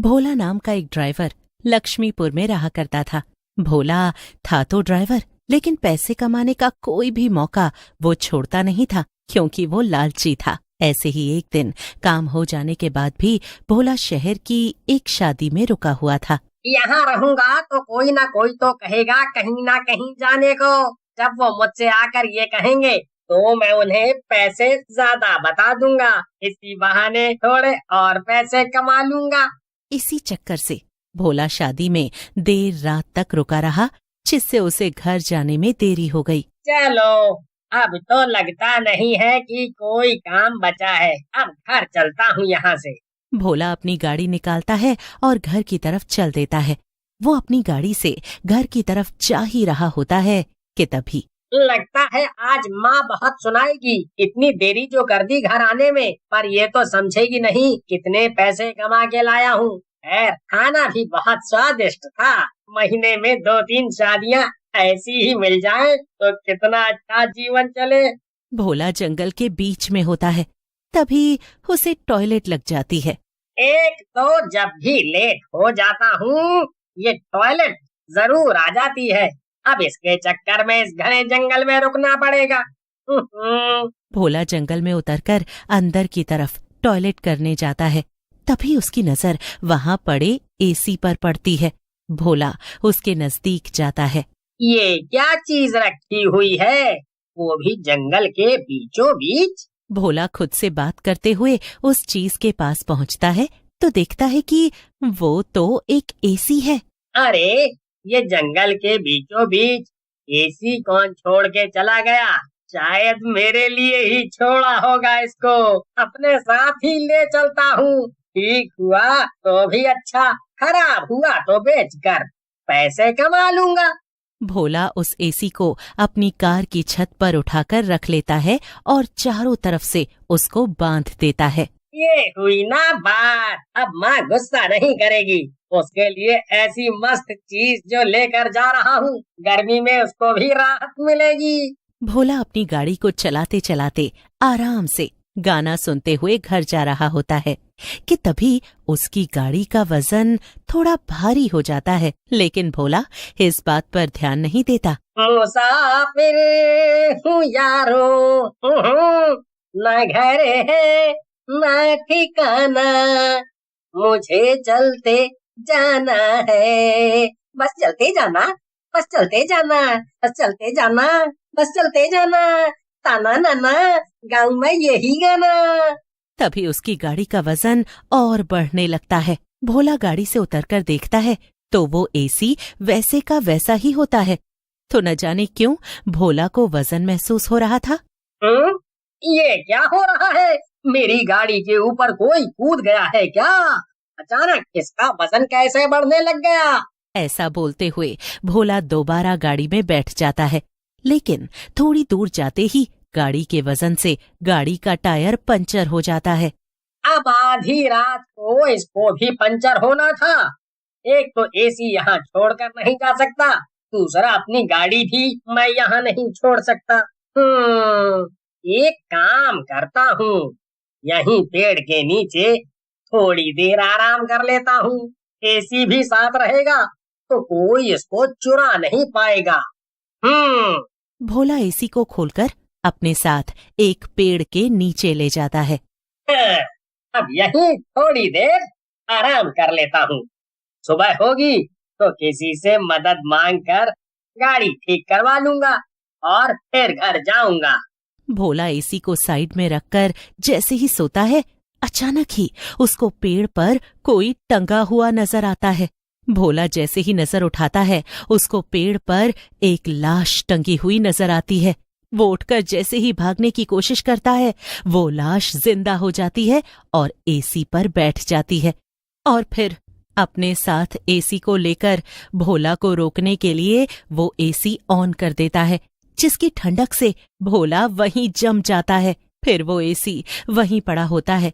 भोला नाम का एक ड्राइवर लक्ष्मीपुर में रहा करता था। भोला था तो ड्राइवर, लेकिन पैसे कमाने का कोई भी मौका वो छोड़ता नहीं था, क्योंकि वो लालची था। ऐसे ही एक दिन काम हो जाने के बाद भी भोला शहर की एक शादी में रुका हुआ था। यहाँ रहूंगा तो कोई ना कोई तो कहेगा कहीं ना कहीं जाने को। जब वो मुझसे आकर ये कहेंगे तो मैं उन्हें पैसे ज्यादा बता दूंगा। इसी बहाने थोड़े और पैसे कमा लूंगा। इसी चक्कर से भोला शादी में देर रात तक रुका रहा, जिससे उसे घर जाने में देरी हो गई। चलो, अब तो लगता नहीं है कि कोई काम बचा है। अब घर चलता हूँ यहाँ से। भोला अपनी गाड़ी निकालता है और घर की तरफ चल देता है। वो अपनी गाड़ी से घर की तरफ जा ही रहा होता है कि तभी लगता है आज माँ बहुत सुनाएगी। इतनी देरी जो कर दी घर आने में, पर ये तो समझेगी नहीं कितने पैसे कमा के लाया हूँ। खैर, खाना भी बहुत स्वादिष्ट था। महीने में 2-3 शादियाँ ऐसी ही मिल जाए तो कितना अच्छा जीवन चले। भोला जंगल के बीच में होता है, तभी उसे टॉयलेट लग जाती है। एक तो जब भी लेट हो जाता हूँ ये टॉयलेट जरूर आ जाती है। अब इसके चक्कर में इस घने जंगल में रुकना पड़ेगा। भोला जंगल में उतरकर अंदर की तरफ टॉयलेट करने जाता है। तभी उसकी नजर वहाँ पड़े एसी पर पड़ती है। भोला उसके नजदीक जाता है। ये क्या चीज रखी हुई है, वो भी जंगल के बीचों बीच। भोला खुद से बात करते हुए उस चीज के पास पहुँचता है तो देखता है कि वो तो एक एसी है। अरे, ये जंगल के बीचों बीच एसी कौन छोड़ के चला गया? शायद मेरे लिए ही छोड़ा होगा इसको। अपने साथ ही ले चलता हूँ। ठीक हुआ तो भी अच्छा, खराब हुआ तो बेचकर पैसे कमा लूंगा। भोला उस एसी को अपनी कार की छत पर उठाकर रख लेता है और चारों तरफ से उसको बांध देता है। ये हुई ना बात। अब माँ गुस्सा नहीं करेगी। उसके लिए ऐसी मस्त चीज जो लेकर जा रहा हूँ, गर्मी में उसको भी राहत मिलेगी। भोला अपनी गाड़ी को चलाते चलाते आराम से गाना सुनते हुए घर जा रहा होता है कि तभी उसकी गाड़ी का वजन थोड़ा भारी हो जाता है, लेकिन भोला इस बात पर ध्यान नहीं देता। मुसाफिर हूँ यारो, न घर है न ठिकाना, मुझे चलते जाना है। बस चलते जाना, बस चलते जाना, बस चलते जाना, बस चलते जाना। ताना नाना, गाँव में यही गाना। तभी उसकी गाड़ी का वजन और बढ़ने लगता है। भोला गाड़ी से उतरकर देखता है तो वो एसी वैसे का वैसा ही होता है। तो न जाने क्यों भोला को वजन महसूस हो रहा था। ये क्या हो रहा है? मेरी गाड़ी के ऊपर कोई कूद गया है क्या? अचानक इसका वजन कैसे बढ़ने लग गया? ऐसा बोलते हुए भोला दोबारा गाड़ी में बैठ जाता है, लेकिन थोड़ी दूर जाते ही गाड़ी के वजन से गाड़ी का टायर पंचर हो जाता है। अब आधी रात को इसको भी पंचर होना था। एक तो एसी यहाँ छोड़कर नहीं जा सकता, दूसरा अपनी गाड़ी भी मैं यहाँ नहीं छोड़ सकता। एक काम करता हूँ, यहीं पेड़ के नीचे थोड़ी देर आराम कर लेता हूँ। एसी भी साथ रहेगा तो कोई इसको चुरा नहीं पाएगा। भोला एसी को खोलकर अपने साथ एक पेड़ के नीचे ले जाता है। अब यहीं थोड़ी देर आराम कर लेता हूँ। सुबह होगी तो किसी से मदद मांगकर गाड़ी ठीक करवा लूंगा और फिर घर जाऊंगा। भोला एसी को साइड में रखकर जैसे ही सोता है, अचानक ही उसको पेड़ पर कोई टंगा हुआ नजर आता है। भोला जैसे ही नजर उठाता है, उसको पेड़ पर एक लाश टंगी हुई नजर आती है। वो उठकर जैसे ही भागने की कोशिश करता है, वो लाश जिंदा हो जाती है और एसी पर बैठ जाती है। और फिर अपने साथ एसी को लेकर भोला को रोकने के लिए वो एसी ऑन कर देता है, जिसकी ठंडक से भोला वहीं जम जाता है। फिर वो एसी वहीं पड़ा होता है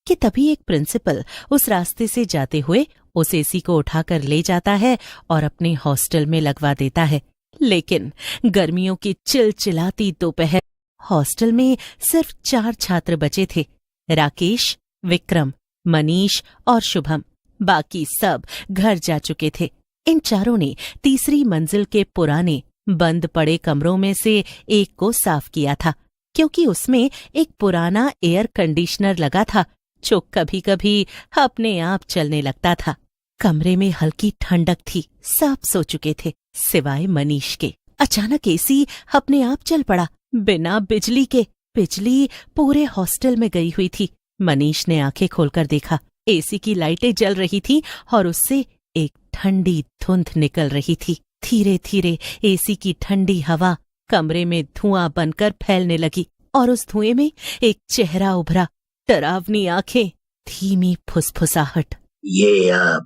कि तभी एक प्रिंसिपल उस रास्ते से जाते हुए उस एसी को उठाकर ले जाता है और अपने हॉस्टल में लगवा देता है। लेकिन गर्मियों की चिलचिलाती दोपहर हॉस्टल में सिर्फ 4 छात्र बचे थे, राकेश, विक्रम, मनीष और शुभम। बाकी सब घर जा चुके थे। इन चारों ने तीसरी मंजिल के पुराने बंद पड़े कमरों में से एक को साफ किया था, क्योंकि उसमें एक पुराना एयर कंडीशनर लगा था जो कभी कभी अपने आप चलने लगता था। कमरे में हल्की ठंडक थी, सब सो चुके थे सिवाय मनीष के। अचानक एसी अपने आप चल पड़ा, बिना बिजली के। बिजली पूरे हॉस्टल में गई हुई थी। मनीष ने आंखें खोलकर देखा, एसी की लाइटें जल रही थीं और उससे एक ठंडी धुंध निकल रही थी। धीरे धीरे एसी की ठंडी हवा कमरे में धुआं बनकर फैलने लगी और उस धुएं में एक चेहरा उभरा, डरावनी आंखें, धीमी फुसफुसाहट। ये अब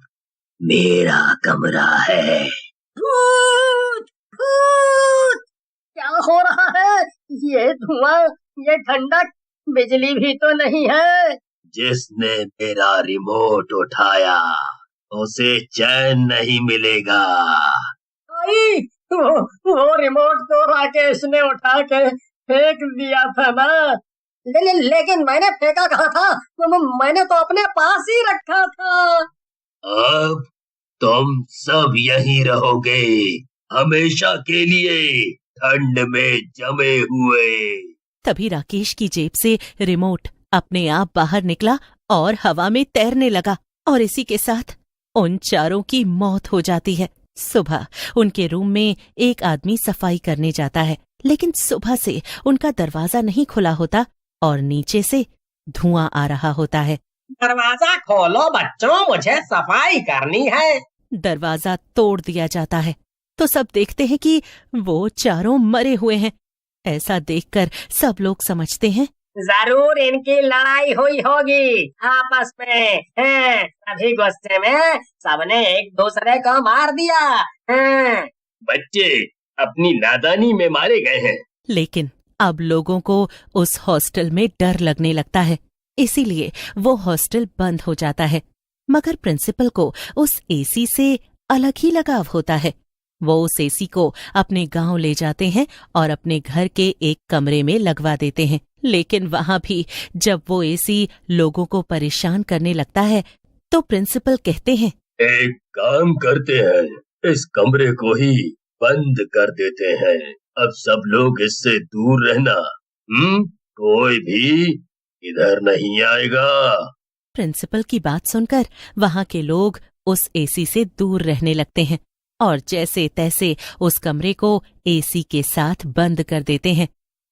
मेरा कमरा है। भूत! भूत! क्या हो रहा है? ये धुआं, ये ठंडक, बिजली भी तो नहीं है। जिसने मेरा रिमोट उठाया उसे चैन नहीं मिलेगा। आई, वो रिमोट तो राकेश ने उठा के फेंक दिया था ना। लेकिन मैंने फेंका कहाँ था? मैंने तो अपने पास ही रखा था। अब तुम सब यहीं रहोगे, हमेशा के लिए, ठंड में जमे हुए। तभी राकेश की जेब से रिमोट अपने आप बाहर निकला और हवा में तैरने लगा, और इसी के साथ उन चारों की मौत हो जाती है। सुबह उनके रूम में एक आदमी सफाई करने जाता है, लेकिन सुबह से उनका दरवाजा नहीं खुला होता और नीचे से धुआं आ रहा होता है। दरवाजा खोलो बच्चों, मुझे सफाई करनी है। दरवाजा तोड़ दिया जाता है तो सब देखते हैं कि वो चारों मरे हुए हैं। ऐसा देखकर सब लोग समझते हैं जरूर इनकी लड़ाई हुई होगी आपस में। तभी गुस्से में सबने एक दूसरे को मार दिया। बच्चे अपनी नादानी में मारे गए हैं। लेकिन अब लोगों को उस हॉस्टल में डर लगने लगता है, इसीलिए वो हॉस्टल बंद हो जाता है। मगर प्रिंसिपल को उस एसी से अलग ही लगाव होता है। वो उस एसी को अपने गांव ले जाते हैं और अपने घर के एक कमरे में लगवा देते हैं। लेकिन वहां भी जब वो एसी लोगों को परेशान करने लगता है तो प्रिंसिपल कहते हैं, एक काम करते हैं, इस कमरे को ही बंद कर देते हैं। अब सब लोग इससे दूर रहना। कोई भी इधर नहीं आएगा। प्रिंसिपल की बात सुनकर वहां के लोग उस एसी से दूर रहने लगते हैं और जैसे तैसे उस कमरे को एसी के साथ बंद कर देते हैं।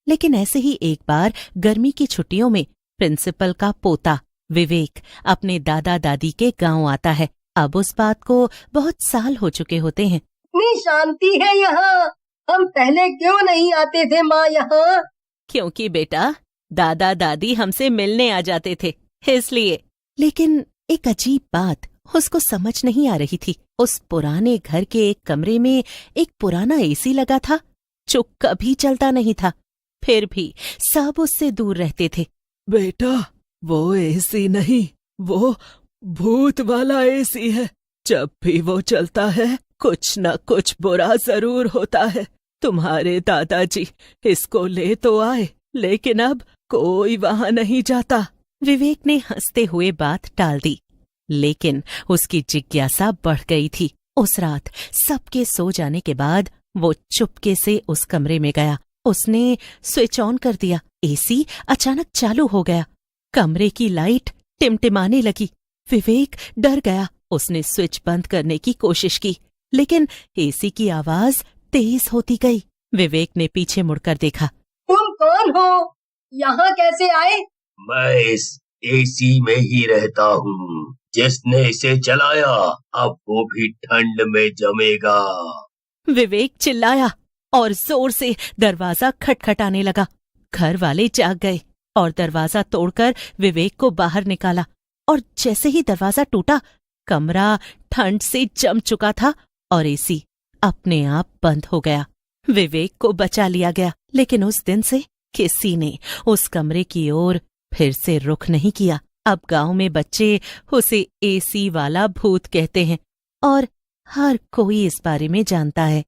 लेकिन ऐसे ही एक बार गर्मी की छुट्टियों में प्रिंसिपल का पोता विवेक अपने दादा दादी के गांव आता है। अब उस बात को बहुत साल हो चुके होते हैं। इतनी शांति है यहाँ, हम पहले क्यों नहीं आते थे माँ यहाँ? क्योंकि बेटा दादा दादी हमसे मिलने आ जाते थे, इसलिए। लेकिन एक अजीब बात उसको समझ नहीं आ रही थी। उस पुराने घर के एक कमरे में एक पुराना एसी लगा था जो कभी चलता नहीं था, फिर भी सब उससे दूर रहते थे। बेटा वो एसी नहीं, वो भूत वाला एसी है। जब भी वो चलता है कुछ न कुछ बुरा जरूर होता है। तुम्हारे दादाजी इसको ले तो आए, लेकिन अब कोई वहां नहीं जाता। विवेक ने हंसते हुए बात टाल दी, लेकिन उसकी जिज्ञासा बढ़ गई थी। उस रात सबके सो जाने के बाद वो चुपके से उस कमरे में गया। उसने स्विच ऑन कर दिया। एसी अचानक चालू हो गया। कमरे की लाइट टिमटिमाने लगी। विवेक डर गया। उसने स्विच बंद करने की कोशिश की, लेकिन एसी की आवाज तेज होती गई। विवेक ने पीछे मुड़कर देखा। तुम कौन हो? यहाँ कैसे आए? मैं इस एसी में ही रहता हूँ। जिसने इसे चलाया अब वो भी ठंड में जमेगा। विवेक चिल्लाया और जोर से दरवाजा खटखटाने लगा। घर वाले जाग गए और दरवाजा तोड़कर विवेक को बाहर निकाला। और जैसे ही दरवाजा टूटा, कमरा ठंड से जम चुका था और एसी अपने आप बंद हो गया। विवेक को बचा लिया गया, लेकिन उस दिन से किसी ने उस कमरे की ओर फिर से रुख नहीं किया। अब गांव में बच्चे उसे एसी वाला भूत कहते हैं और हर कोई इस बारे में जानता है।